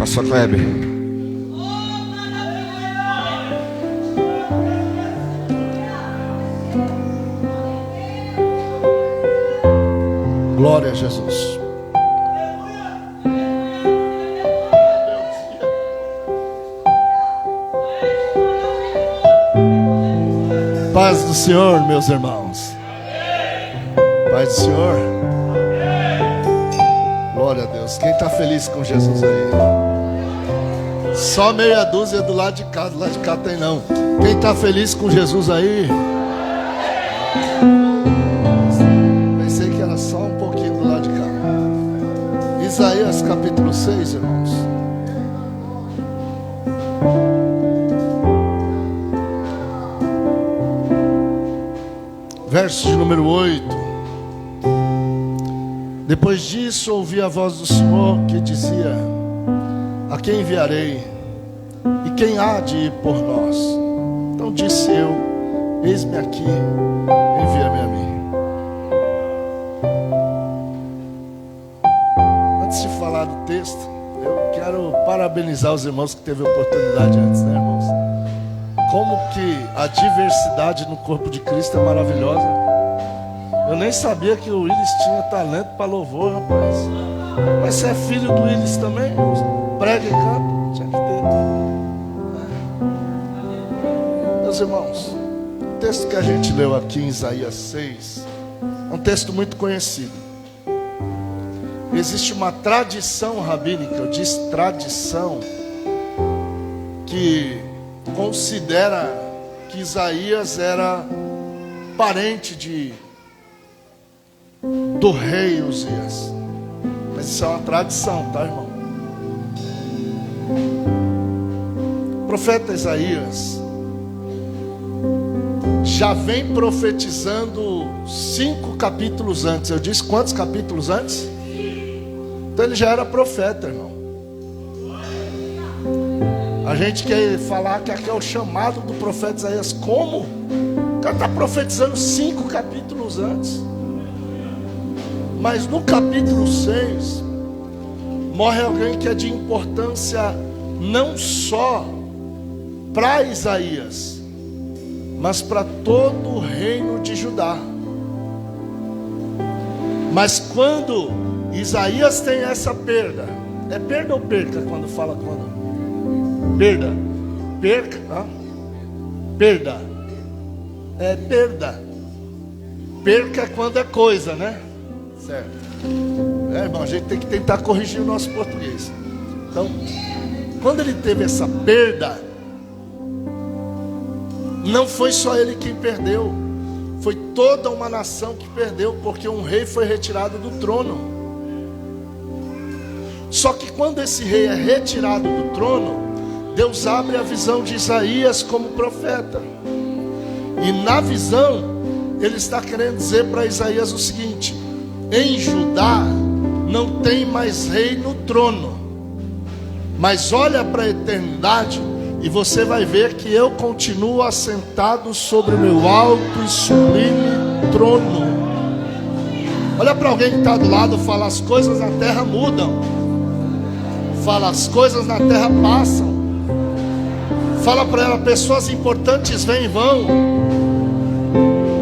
Pastor Kleber. Glória a Jesus. Paz do Senhor, meus irmãos. Paz do Senhor. Glória a Deus. Quem está feliz com Jesus aí? Só meia dúzia do lado de cá. Do lado de cá tem não. Quem está feliz com Jesus aí? Pensei que era só um pouquinho do lado de cá. Isaías capítulo 6, irmãos. Verso de número 8. Depois disso ouvi a voz do Senhor que dizia: a quem enviarei? E quem há de ir por nós? Então disse eu: eis-me aqui, envia-me a mim. Antes de falar do texto, eu quero parabenizar os irmãos que teve a oportunidade antes, né, irmãos? Como que a diversidade no corpo de Cristo é maravilhosa. Eu nem sabia que o Willis tinha talento para louvor, rapaz. Mas você é filho do Willis também? Prega e canta. Tinha que ter. Meus irmãos, o texto que a gente leu aqui em Isaías 6 é um texto muito conhecido. Existe uma tradição rabínica, eu disse tradição, que considera que Isaías era parente do rei Uzias. Mas isso é uma tradição, tá, irmão? O profeta Isaías já vem profetizando 5 capítulos antes. Eu disse quantos capítulos antes? Então ele já era profeta, irmão. A gente quer falar que aqui é o chamado do profeta Isaías. Como? O cara está profetizando 5 capítulos antes. Mas no capítulo 6 morre alguém que é de importância não só para Isaías, mas para todo o reino de Judá. Mas quando Isaías tem essa perda, é perda ou perca quando fala quando? Perda. Perca. Perda. É perda. Perca é quando é coisa, né? Certo. Irmão, a gente tem que tentar corrigir o nosso português. Então, quando ele teve essa perda, não foi só ele quem perdeu, foi toda uma nação que perdeu, porque um rei foi retirado do trono. Só que quando esse rei é retirado do trono, Deus abre a visão de Isaías como profeta. E na visão, ele está querendo dizer para Isaías o seguinte: em Judá não tem mais rei no trono, mas olha para a eternidade e você vai ver que eu continuo assentado sobre o meu alto e sublime trono. Olha para alguém que está do lado, fala: as coisas na terra mudam. Fala: as coisas na terra passam. Fala para ela: pessoas importantes vêm e vão.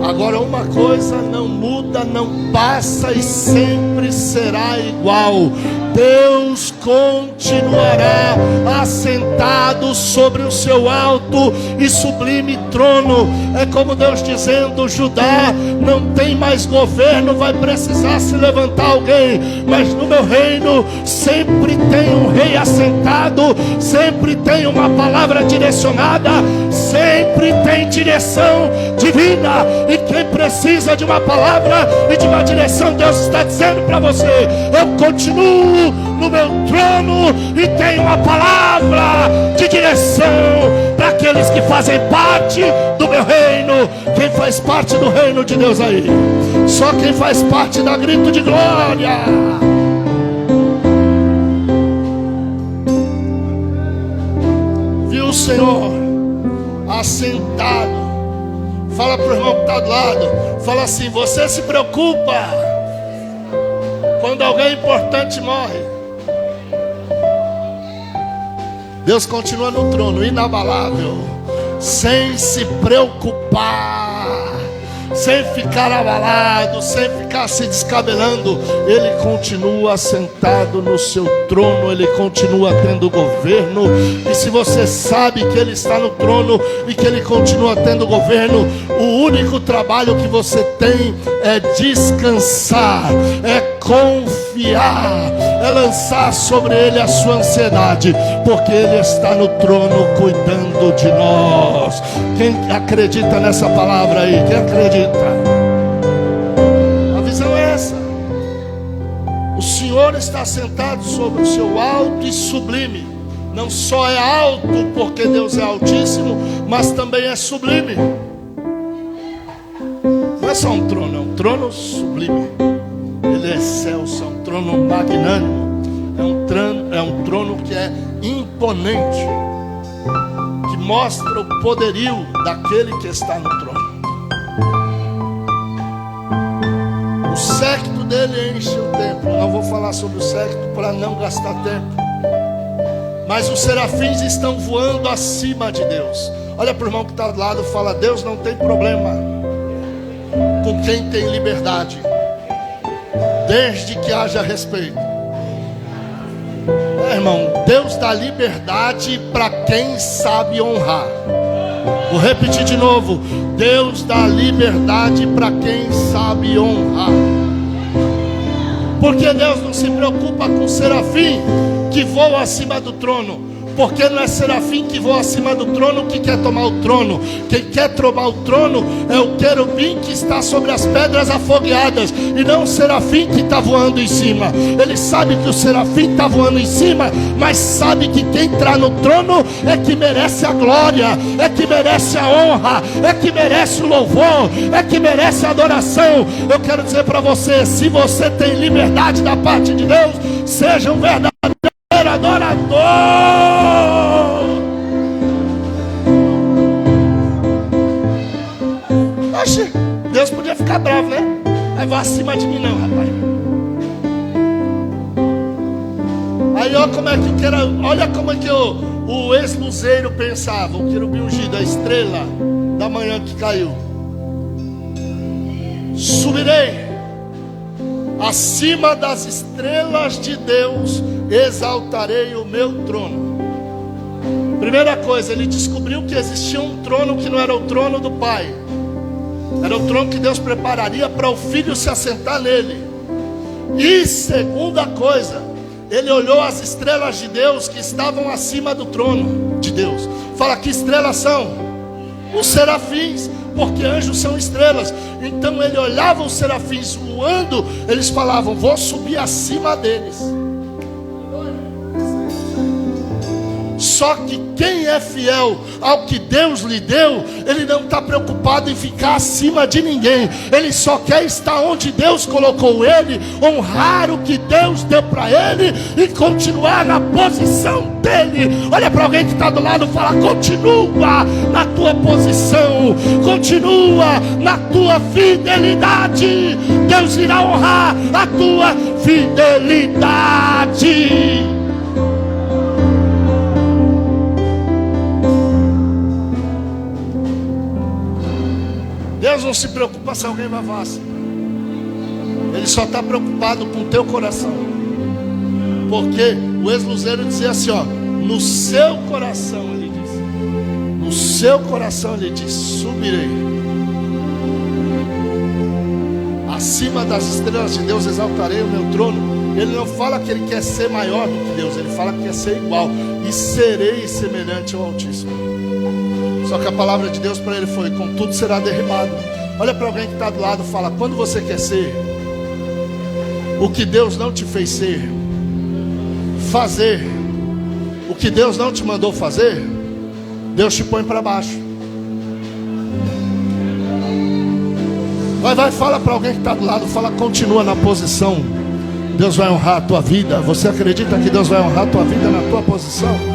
Agora uma coisa não muda, não passa e sempre será igual: Deus continuará assentado sobre o seu alto e sublime trono. É como Deus dizendo: Judá não tem mais governo, vai precisar se levantar alguém, mas no meu reino sempre tem um rei assentado, sempre tem uma palavra direcionada, sempre tem direção divina. E quem precisa de uma palavra e de uma direção, Deus está dizendo para você: eu continuo no meu trono e tenho uma palavra de direção para aqueles que fazem parte do meu reino. Quem faz parte do reino de Deus aí? Só quem faz parte dá grito de glória. Viu o Senhor assentado? Fala para o irmão que está do lado, fala assim: você se preocupa quando alguém importante morre? Deus continua no trono, inabalável, sem se preocupar, sem ficar abalado, sem ficar se descabelando. Ele continua sentado no seu trono, ele continua tendo governo. E se você sabe que ele está no trono e que ele continua tendo governo, o único trabalho que você tem é descansar, é confiar, é lançar sobre ele a sua ansiedade, porque ele está no trono cuidando de nós. Quem acredita nessa palavra aí? Quem acredita? A visão é essa. O Senhor está sentado sobre o seu alto e sublime. Não só é alto porque Deus é altíssimo, mas também é sublime. Não é só um trono, é um trono sublime. Ele é excelso, é um trono magnânimo, é um trono que é imponente, que mostra o poderio daquele que está no trono. O séquito dele enche o templo. Não vou falar sobre o séquito para não gastar tempo, mas os serafins estão voando acima de Deus. Olha para o irmão que está do lado e fala: Deus não tem problema com quem tem liberdade, desde que haja respeito. Irmão, Deus dá liberdade para quem sabe honrar. Vou repetir de novo: Deus dá liberdade para quem sabe honrar. Porque Deus não se preocupa com o serafim que voa acima do trono. Porque não é serafim que voa acima do trono que quer tomar o trono. Quem quer tomar o trono é o querubim que está sobre as pedras afogueadas, e não o serafim que está voando em cima. Ele sabe que o serafim está voando em cima, mas sabe que quem está no trono é que merece a glória, é que merece a honra, é que merece o louvor, é que merece a adoração. Eu quero dizer para você: se você tem liberdade da parte de Deus, seja um verdadeiro adorador. Oxe, Deus podia ficar bravo, né? Aí vai acima de mim não, rapaz. Aí olha como é que o ex-luzeiro pensava, o querubim ungido, a estrela da manhã que caiu. Subirei acima das estrelas de Deus, exaltarei o meu trono. Primeira coisa, ele descobriu que existia um trono que não era o trono do Pai. Era o trono que Deus prepararia para o Filho se assentar nele. E segunda coisa, ele olhou as estrelas de Deus que estavam acima do trono de Deus. Fala: que estrelas são? Os serafins, porque anjos são estrelas. Então ele olhava os serafins voando, eles falavam: vou subir acima deles. Só que quem é fiel ao que Deus lhe deu, ele não está preocupado em ficar acima de ninguém. Ele só quer estar onde Deus colocou ele, honrar o que Deus deu para ele e continuar na posição dele. Olha para alguém que está do lado e fala: continua na tua posição, continua na tua fidelidade. Deus irá honrar a tua fidelidade. Deus não se preocupa se alguém vai vacilar. Ele só está preocupado com o teu coração. Porque o ex-luzeiro dizia assim, ó: no seu coração, ele disse, no seu coração, ele disse: subirei acima das estrelas de Deus, exaltarei o meu trono. Ele não fala que ele quer ser maior do que Deus, ele fala que quer ser igual. E serei semelhante ao Altíssimo. Só que a palavra de Deus para ele foi: contudo será derribado. Olha para alguém que está do lado e fala: quando você quer ser o que Deus não te fez ser, fazer o que Deus não te mandou fazer, Deus te põe para baixo. Vai, fala para alguém que está do lado, fala: continua na posição, Deus vai honrar a tua vida. Você acredita que Deus vai honrar a tua vida na tua posição?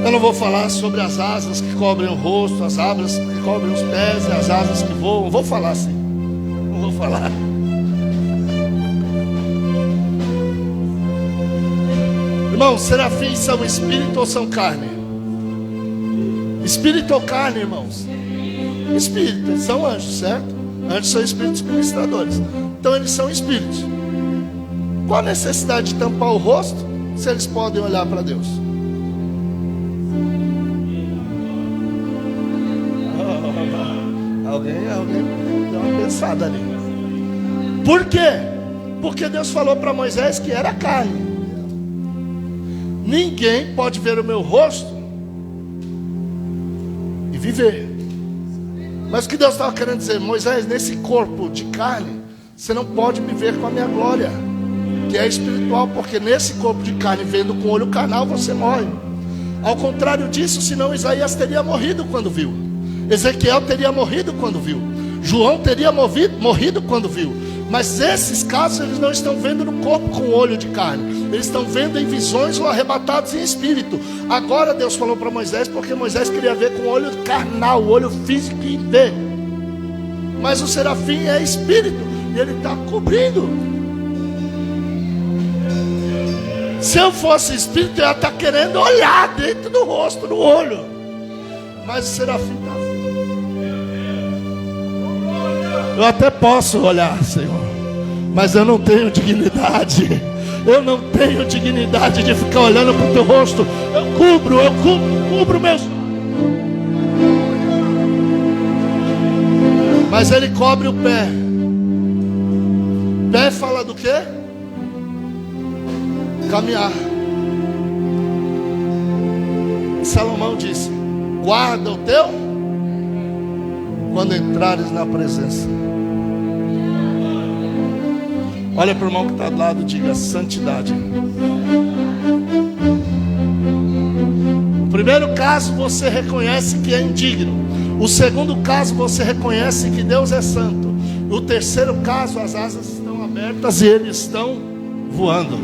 Eu não vou falar sobre as asas que cobrem o rosto, as asas que cobrem os pés e as asas que voam. Vou falar assim. Não não vou falar. Irmão, serafins são espírito ou são carne? Espírito ou carne, irmãos? Espírito, eles são anjos, certo? Anjos são espíritos ministradores. Então eles são espíritos. Qual a necessidade de tampar o rosto se eles podem olhar para Deus? Alguém deu uma pensada ali. Por quê? Porque Deus falou para Moisés que era carne. Ninguém pode ver o meu rosto e viver. Mas o que Deus estava querendo dizer? Moisés, nesse corpo de carne, você não pode me ver com a minha glória, que é espiritual, porque nesse corpo de carne, vendo com o olho carnal, você morre. Ao contrário disso, senão Isaías teria morrido quando viu, Ezequiel teria morrido quando viu, João teria morrido quando viu. Mas esses casos eles não estão vendo no corpo com o olho de carne, eles estão vendo em visões ou arrebatados em espírito. Agora Deus falou para Moisés, porque Moisés queria ver com o olho carnal, o olho físico e ver. Mas o serafim é espírito e ele está cobrindo. Se eu fosse espírito, eu ia estar querendo olhar dentro do rosto, no olho. Mas o serafim está. Eu até posso olhar, Senhor, mas eu não tenho dignidade. Eu não tenho dignidade de ficar olhando para o teu rosto. Eu cubro meus. Mas ele cobre o pé. Pé fala do quê? Caminhar. Salomão disse: guarda o teu quando entrares na presença. Olha para o irmão que está do lado e diga: santidade. O primeiro caso você reconhece que é indigno. O segundo caso você reconhece que Deus é santo. O terceiro caso, as asas estão abertas e eles estão voando.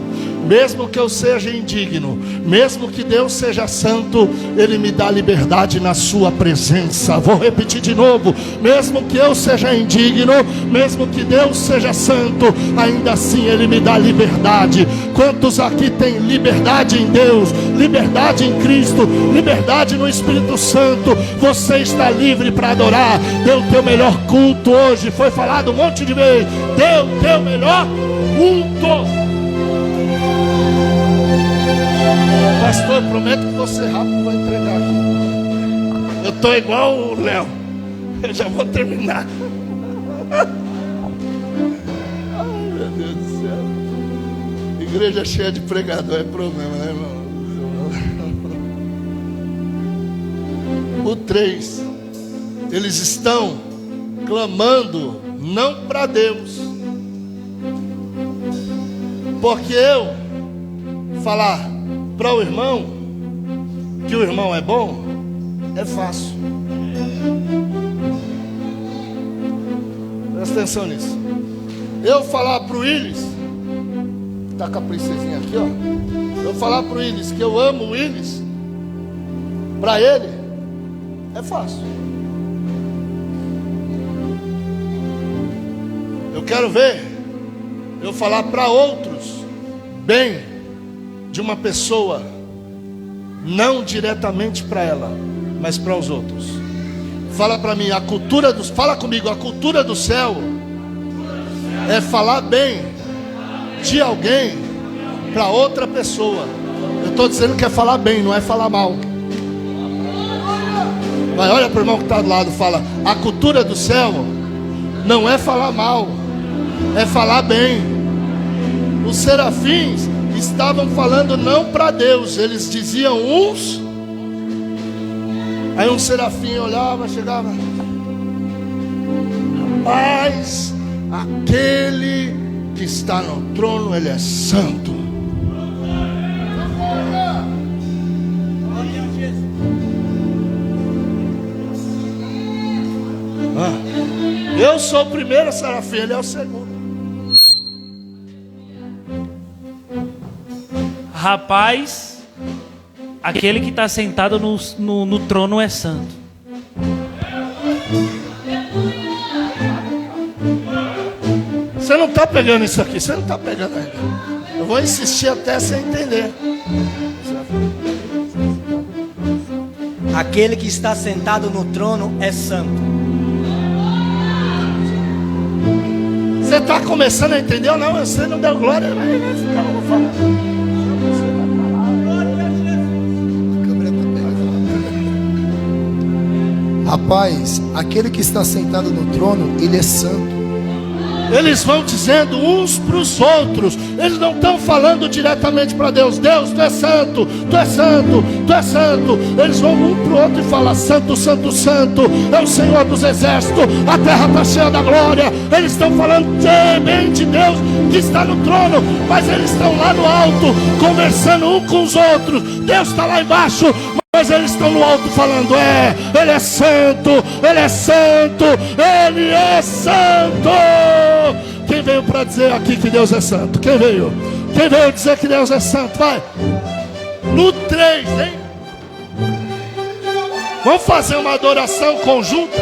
Mesmo que eu seja indigno, mesmo que Deus seja santo, Ele me dá liberdade na sua presença. Vou repetir de novo: mesmo que eu seja indigno, mesmo que Deus seja santo, ainda assim Ele me dá liberdade. Quantos aqui têm liberdade em Deus, liberdade em Cristo, liberdade no Espírito Santo? Você está livre para adorar. Dê o teu melhor culto hoje. Foi falado um monte de vezes: dê o teu melhor culto. Pastor, eu prometo que você rápido vai entregar aqui. Eu estou igual o Léo. Eu já vou terminar. Ai, meu Deus do céu. Igreja cheia de pregador é problema, né, irmão? O 3. Eles estão clamando não para Deus. Porque eu falar para o irmão que o irmão é bom é fácil. Presta atenção nisso. Eu falar para o Willis, tá com a princesinha aqui, ó. Eu falar para o Willis que eu amo o Willis, para ele é fácil. Eu quero ver eu falar para outros bem de uma pessoa, não diretamente para ela, mas para os outros. Fala para mim, fala comigo, a cultura do céu é falar bem de alguém para outra pessoa. Eu estou dizendo que é falar bem, não é falar mal. Mas olha para o irmão que está do lado, fala: a cultura do céu não é falar mal, é falar bem. Os serafins estavam falando não para Deus, eles diziam uns. Aí um serafim olhava, chegava: rapaz, aquele que está no trono, ele é santo. Eu sou o primeiro serafim, ele é o segundo. Rapaz, aquele que está sentado no trono é santo. Você não está pegando isso aqui, você não está pegando ainda. Eu vou insistir até você entender. Aquele que está sentado no trono é santo. Você está começando a entender ou não? Você não deu glória, mas eu vou falar. Rapaz, aquele que está sentado no trono, ele é santo. Eles vão dizendo uns para os outros. Eles não estão falando diretamente para Deus. Deus, tu é santo, tu é santo, tu é santo. Eles vão um para o outro e falam: santo, santo, santo é o Senhor dos exércitos. A terra está cheia da glória. Eles estão falando bem de Deus que está no trono, mas eles estão lá no alto conversando um com os outros. Deus está lá embaixo, mas eles estão no alto falando: Ele é santo, Ele é santo, Ele é santo. Quem veio para dizer aqui que Deus é santo? Quem veio? Quem veio dizer que Deus é santo? Vai. No 3, hein? Vamos fazer uma adoração conjunta?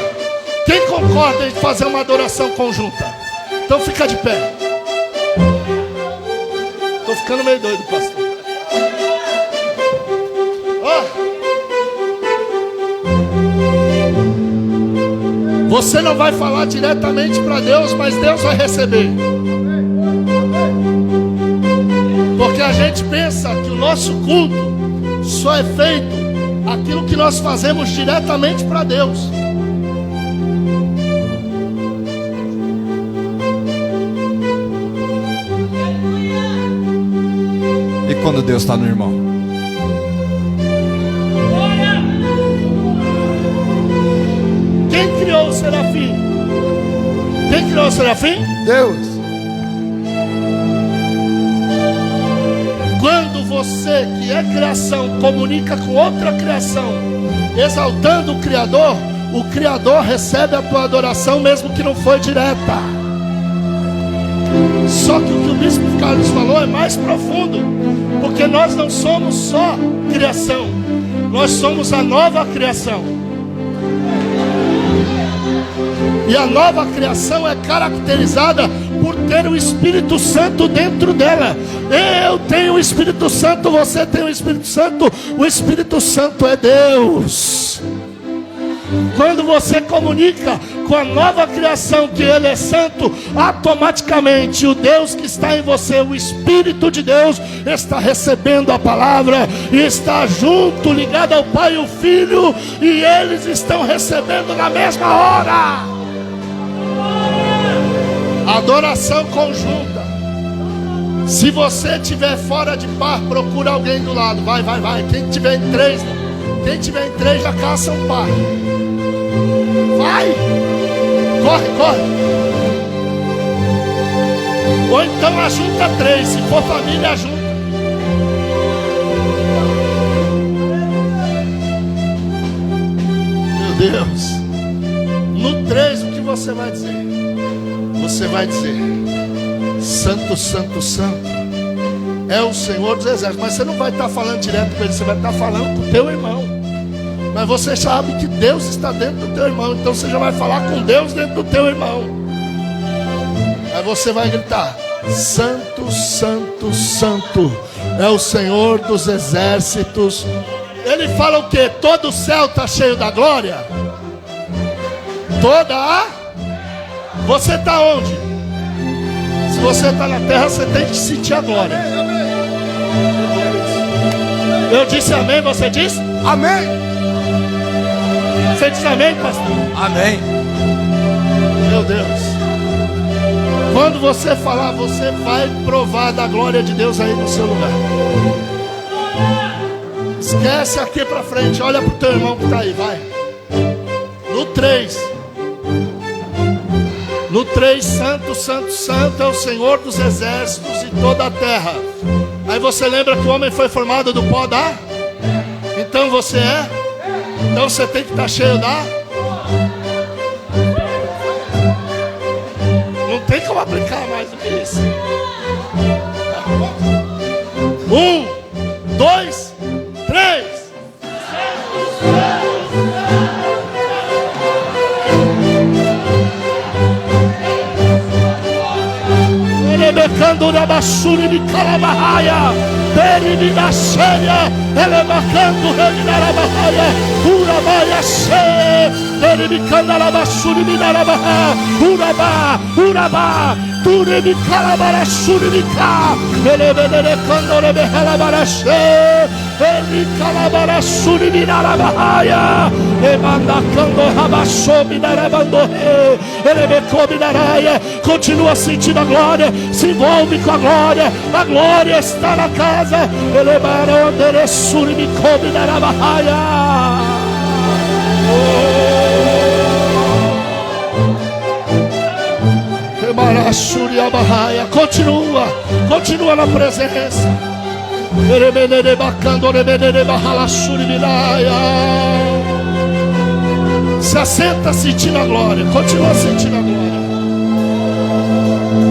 Quem concorda em fazer uma adoração conjunta? Então fica de pé. Estou ficando meio doido, pastor. Você não vai falar diretamente para Deus, mas Deus vai receber. Porque a gente pensa que o nosso culto só é feito aquilo que nós fazemos diretamente para Deus. E quando Deus está no irmão? Quem criou o serafim? Quem criou o serafim? Deus. Quando você, que é criação, comunica com outra criação, exaltando o Criador recebe a tua adoração, mesmo que não foi direta. Só que o que o bispo Carlos falou é mais profundo, porque nós não somos só criação, nós somos a nova criação. E a nova criação é caracterizada por ter o Espírito Santo dentro dela. Eu tenho o Espírito Santo, você tem o Espírito Santo. O Espírito Santo é Deus. Quando você comunica com a nova criação que Ele é santo, automaticamente o Deus que está em você, o Espírito de Deus, está recebendo a palavra e está junto, ligado ao Pai e o Filho, e eles estão recebendo na mesma hora. Adoração conjunta. Se você estiver fora de par, procura alguém do lado. Vai. Quem tiver em 3, já caça um par. Vai. Corre. Ou então ajunta 3. Se for família, ajunta. Meu Deus. No 3, o que você vai dizer? Você vai dizer: santo, santo, santo é o Senhor dos exércitos. Mas você não vai estar falando direto com ele, você vai estar falando com o teu irmão. Mas você sabe que Deus está dentro do teu irmão, então você já vai falar com Deus dentro do teu irmão. Aí você vai gritar: santo, santo, santo é o Senhor dos exércitos. Ele fala o que? Todo o céu está cheio da glória. Toda a... Você está onde? Se você está na terra, você tem que sentir a glória. Eu disse amém, você diz? Amém. Você diz amém, pastor? Amém. Meu Deus. Quando você falar, você vai provar da glória de Deus aí no seu lugar. Esquece aqui para frente. Olha para o teu irmão que está aí, vai. No 3. No 3, santo, santo, santo é o Senhor dos exércitos e toda a terra. Aí você lembra que o homem foi formado do pó da? Então você é? Então você tem que estar cheio da? Não tem como aplicar mais do que isso. 1, 2, 3. Rabasuri de Calabahaya, Deribida Séria, Elebacando, Reminarabahaya, Urabaia Se, Deribicanda Rabasuri de Narabaha, Urabá, Turebi Calabara Suribika, Elebede Candorebe Halabarashe, Eli Calabara Suribinarabahaya, Emanda Cando Rabassobi Narabandohe, Elebecobi Naraia, continua sentindo a glória, se envolve com a glória está na casa, Elebara Andere Suribicobi Narabahaya. Continua na presença. Se assenta sentindo a glória. Continua sentindo a glória.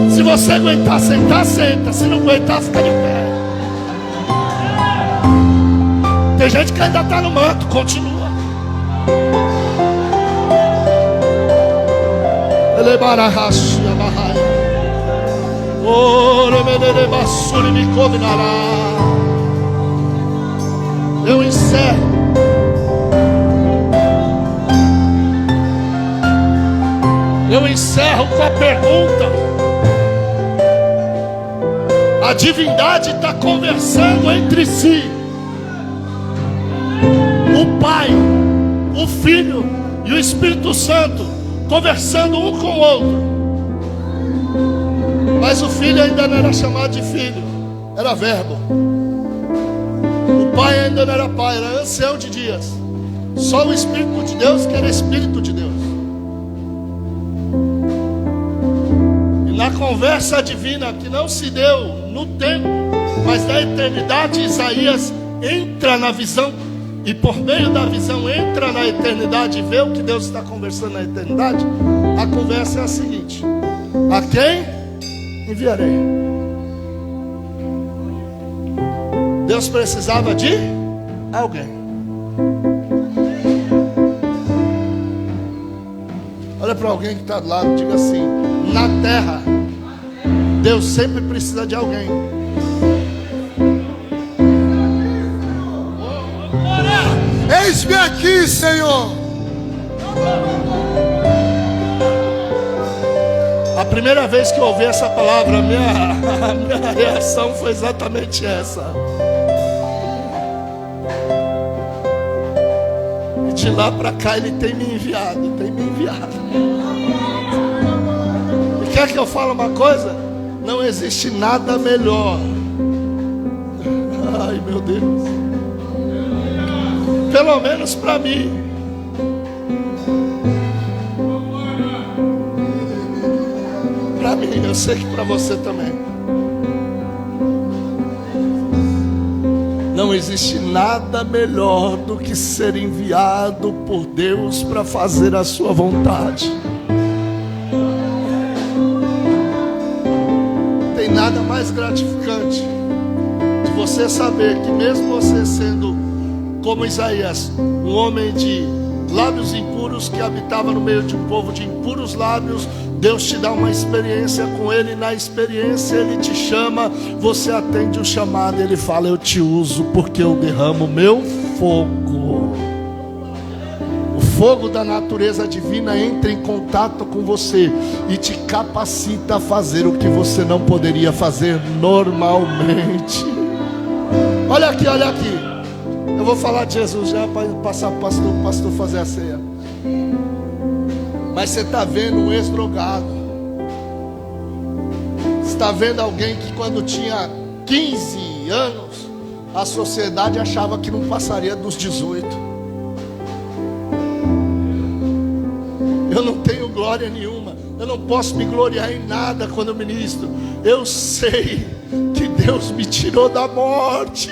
Se você aguentar sentar, senta. Se não aguentar, fica de pé. Tem gente que ainda está no manto. Continua. Eu encerro. Eu encerro com a pergunta. A divindade está conversando entre si. O Pai, o Filho e o Espírito Santo conversando um com o outro. Mas o Filho ainda não era chamado de filho, era verbo. O Pai ainda não era pai, era ancião de dias. Só o Espírito de Deus que era Espírito de Deus. E na conversa divina que não se deu no tempo, mas na eternidade, Isaías entra na visão. E por meio da visão entra na eternidade e vê o que Deus está conversando na eternidade. A conversa é a seguinte: a quem enviarei? Deus precisava de alguém. Olha para alguém que está do lado, diga assim: na terra Deus sempre precisa de alguém. Eis-me aqui, Senhor. A primeira vez que eu ouvi essa palavra, a minha reação foi exatamente essa. E de lá para cá Ele tem me enviado, E quer que eu fale uma coisa? Não existe nada melhor. Ai, meu Deus. Pelo menos para mim. Para mim, eu sei que para você também. Não existe nada melhor do que ser enviado por Deus para fazer a sua vontade. Tem nada mais gratificante de você saber que mesmo você sendo como Isaías, um homem de lábios impuros que habitava no meio de um povo de impuros lábios, Deus te dá uma experiência com Ele, e na experiência Ele te chama, você atende o chamado, Ele fala: eu te uso porque eu derramo meu fogo. O fogo da natureza divina entra em contato com você e te capacita a fazer o que você não poderia fazer normalmente. Olha aqui, olha aqui. Eu vou falar de Jesus já para passar para o pastor fazer a ceia. Mas você está vendo um ex-drogado. Você está vendo alguém que quando tinha 15 anos, a sociedade achava que não passaria dos 18. Eu não tenho glória nenhuma. Eu não posso me gloriar em nada quando eu ministro. Eu sei que Deus me tirou da morte,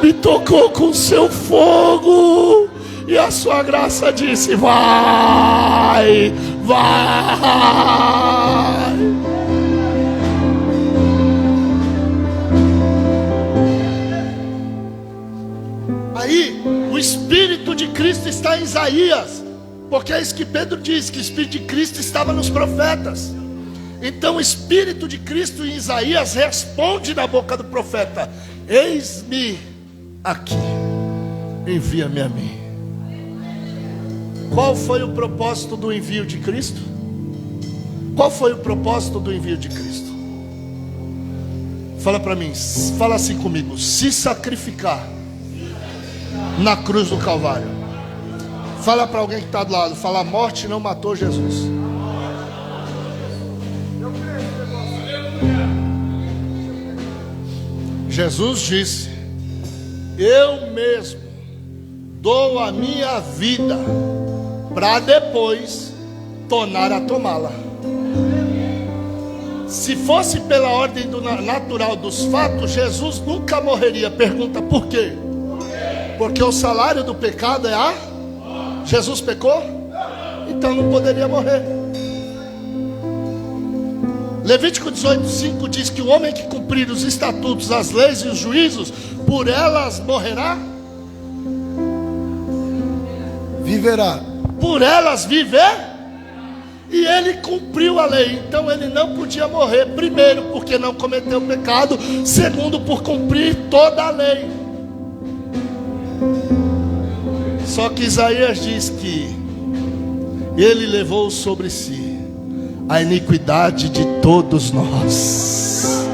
me tocou com seu fogo, e a sua graça disse: vai, vai. Aí o Espírito de Cristo está em Isaías, porque é isso que Pedro diz, que o Espírito de Cristo estava nos profetas. Então o Espírito de Cristo em Isaías responde na boca do profeta: eis-me aqui, envia-me a mim. Qual foi o propósito do envio de Cristo? Qual foi o propósito do envio de Cristo? Fala para mim, fala assim comigo: se sacrificar na cruz do Calvário. Fala para alguém que está do lado, fala: a morte não matou Jesus. Jesus disse: eu mesmo dou a minha vida para depois tornar a tomá-la. Se fosse pela ordem natural dos fatos, Jesus nunca morreria. Pergunta: por quê? Porque o salário do pecado é a... Jesus pecou? Então não poderia morrer. Levítico 18:5 diz que o homem que cumprir os estatutos, as leis e os juízos, por elas morrerá? Viverá. Por elas viver? E ele cumpriu a lei, então ele não podia morrer. Primeiro, porque não cometeu pecado. Segundo, por cumprir toda a lei. Só que Isaías diz que ele levou sobre si a iniquidade de todos nós.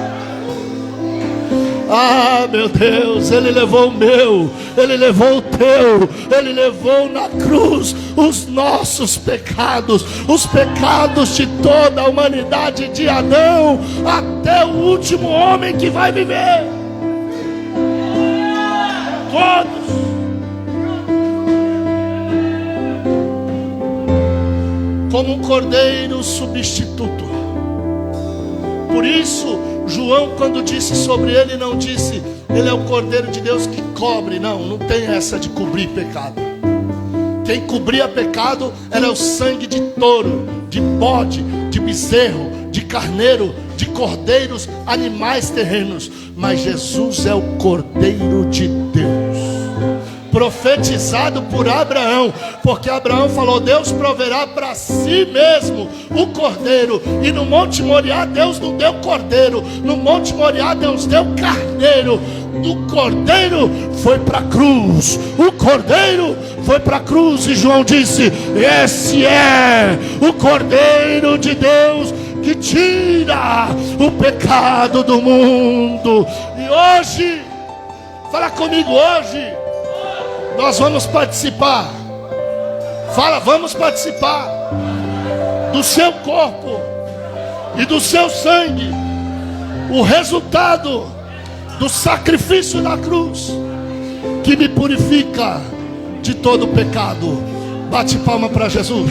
Ah, meu Deus, ele levou o meu, ele levou o teu, ele levou na cruz os nossos pecados, os pecados de toda a humanidade, de Adão até o último homem que vai viver. Todos. Como um cordeiro substituto. Por isso, João, quando disse sobre ele, não disse: ele é o cordeiro de Deus que cobre. Não tem essa de cobrir pecado. Quem cobria pecado era o sangue de touro, de bode, de bezerro, de carneiro, de cordeiros, animais terrenos. Mas Jesus é o cordeiro de Deus, profetizado por Abraão, porque Abraão falou: Deus proverá para si mesmo o cordeiro. E no Monte Moriá Deus não deu cordeiro, no Monte Moriá Deus deu carneiro. O cordeiro foi para a cruz, o cordeiro foi para a cruz. E João disse: esse é o cordeiro de Deus que tira o pecado do mundo. E hoje, fala comigo, hoje nós vamos participar. Fala, vamos participar do seu corpo e do seu sangue, o resultado do sacrifício da cruz, que me purifica de todo pecado. Bate palma para Jesus.